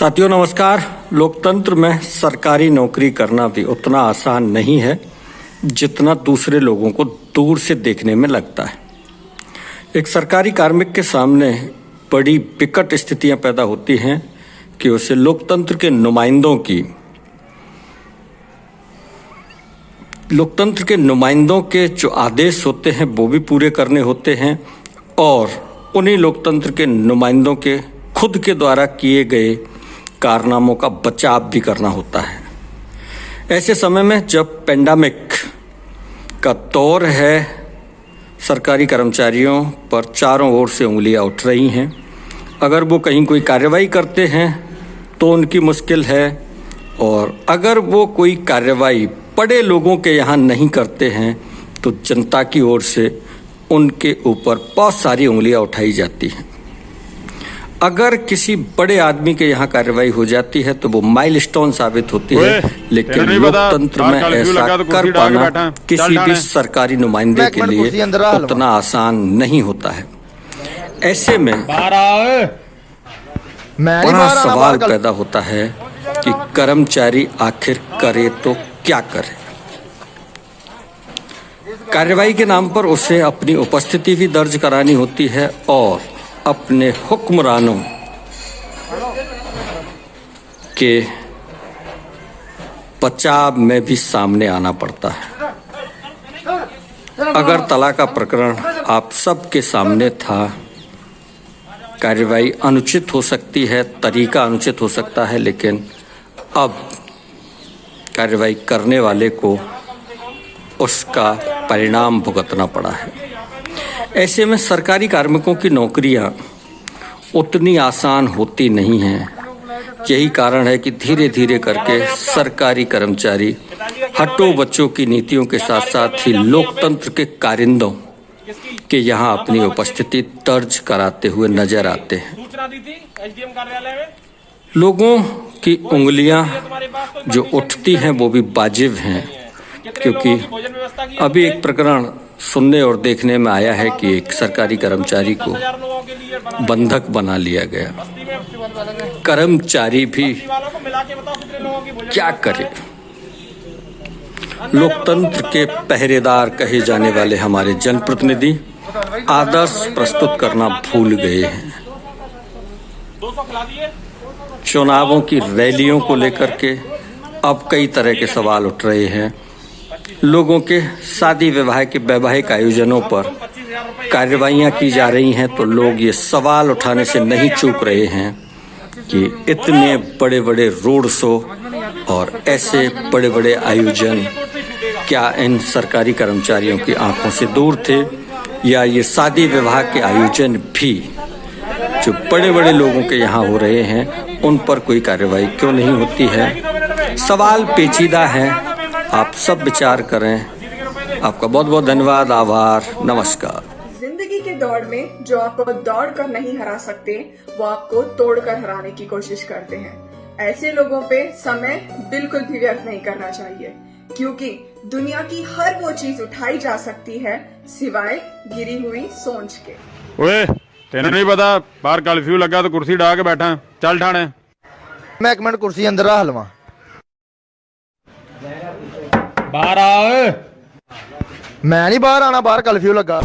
साथियों नमस्कार। लोकतंत्र में सरकारी नौकरी करना भी उतना आसान नहीं है जितना दूसरे लोगों को दूर से देखने में लगता है। एक सरकारी कार्मिक के सामने बड़ी विकट स्थितियां पैदा होती हैं कि उसे लोकतंत्र के नुमाइंदों के जो आदेश होते हैं वो भी पूरे करने होते हैं और उन्हीं लोकतंत्र के नुमाइंदों के खुद के द्वारा किए गए कारनामों का बचाव भी करना होता है। ऐसे समय में जब पेंडेमिक का दौर है, सरकारी कर्मचारियों पर चारों ओर से उंगलियां उठ रही हैं। अगर वो कहीं कोई कार्रवाई करते हैं तो उनकी मुश्किल है, और अगर वो कोई कार्रवाई बड़े लोगों के यहाँ नहीं करते हैं तो जनता की ओर से उनके ऊपर बहुत सारी उंगलियां उठाई जाती हैं। अगर किसी बड़े आदमी के यहाँ कार्रवाई हो जाती है तो वो माइलस्टोन साबित होती है, लेकिन लोकतंत्र में ऐसा कर पाना किसी भी सरकारी नुमाइंदे के लिए उतना आसान नहीं होता है। ऐसे में बड़ा सवाल पैदा होता है कि कर्मचारी आखिर करे तो क्या करे। कार्रवाई के नाम पर उसे अपनी उपस्थिति भी दर्ज करानी होती है और अपने हुक्मरानों के बचाव में भी सामने आना पड़ता है। अगरतला का प्रकरण आप सबके सामने था। कार्रवाई अनुचित हो सकती है, तरीका अनुचित हो सकता है, लेकिन अब कार्रवाई करने वाले को उसका परिणाम भुगतना पड़ा है। ऐसे में सरकारी कार्मिकों की नौकरियां उतनी आसान होती नहीं हैं। यही कारण है कि धीरे धीरे करके सरकारी कर्मचारी हटो बच्चों की नीतियों के साथ साथ ही लोकतंत्र के कारिंदों के यहाँ अपनी उपस्थिति दर्ज कराते हुए नजर आते हैं। लोगों की उंगलियां जो उठती हैं वो भी वाजिब हैं, क्योंकि अभी एक प्रकरण सुनने और देखने में आया है कि एक सरकारी कर्मचारी को बंधक बना लिया गया। कर्मचारी भी क्या करे। लोकतंत्र के पहरेदार कहे जाने वाले हमारे जनप्रतिनिधि आदर्श प्रस्तुत करना भूल गए हैं। चुनावों की रैलियों को लेकर के अब कई तरह के सवाल उठ रहे हैं। लोगों के शादी विवाह के वैवाहिक आयोजनों पर कार्रवाइयां की जा रही हैं तो लोग ये सवाल उठाने से नहीं चूक रहे हैं कि इतने बड़े बड़े रोड शो और ऐसे बड़े बड़े आयोजन क्या इन सरकारी कर्मचारियों की आंखों से दूर थे, या ये शादी विवाह के आयोजन भी जो बड़े बड़े लोगों के यहाँ हो रहे हैं उन पर कोई कार्रवाई क्यों नहीं होती है। सवाल पेचीदा है, आप सब विचार करें। आपका बहुत बहुत धन्यवाद, आभार, नमस्कार। जिंदगी के दौड़ में जो आपको दौड़ कर नहीं हरा सकते वो आपको तोड़ कर हराने की कोशिश करते हैं। ऐसे लोगों पे समय बिल्कुल भी व्यर्थ नहीं करना चाहिए, क्योंकि दुनिया की हर वो चीज उठाई जा सकती है सिवाय गिरी हुई सोच के। ओए तेन नहीं पता बाहर कर्फ्यू लगा तो कुर्सी ढा के बैठा, चल ठाणे। मैं एक मिनट कुर्सी अंदर रख लवां। बाहर आ। मैं नहीं बाहर आना, बाहर कर्फ्यू लगा।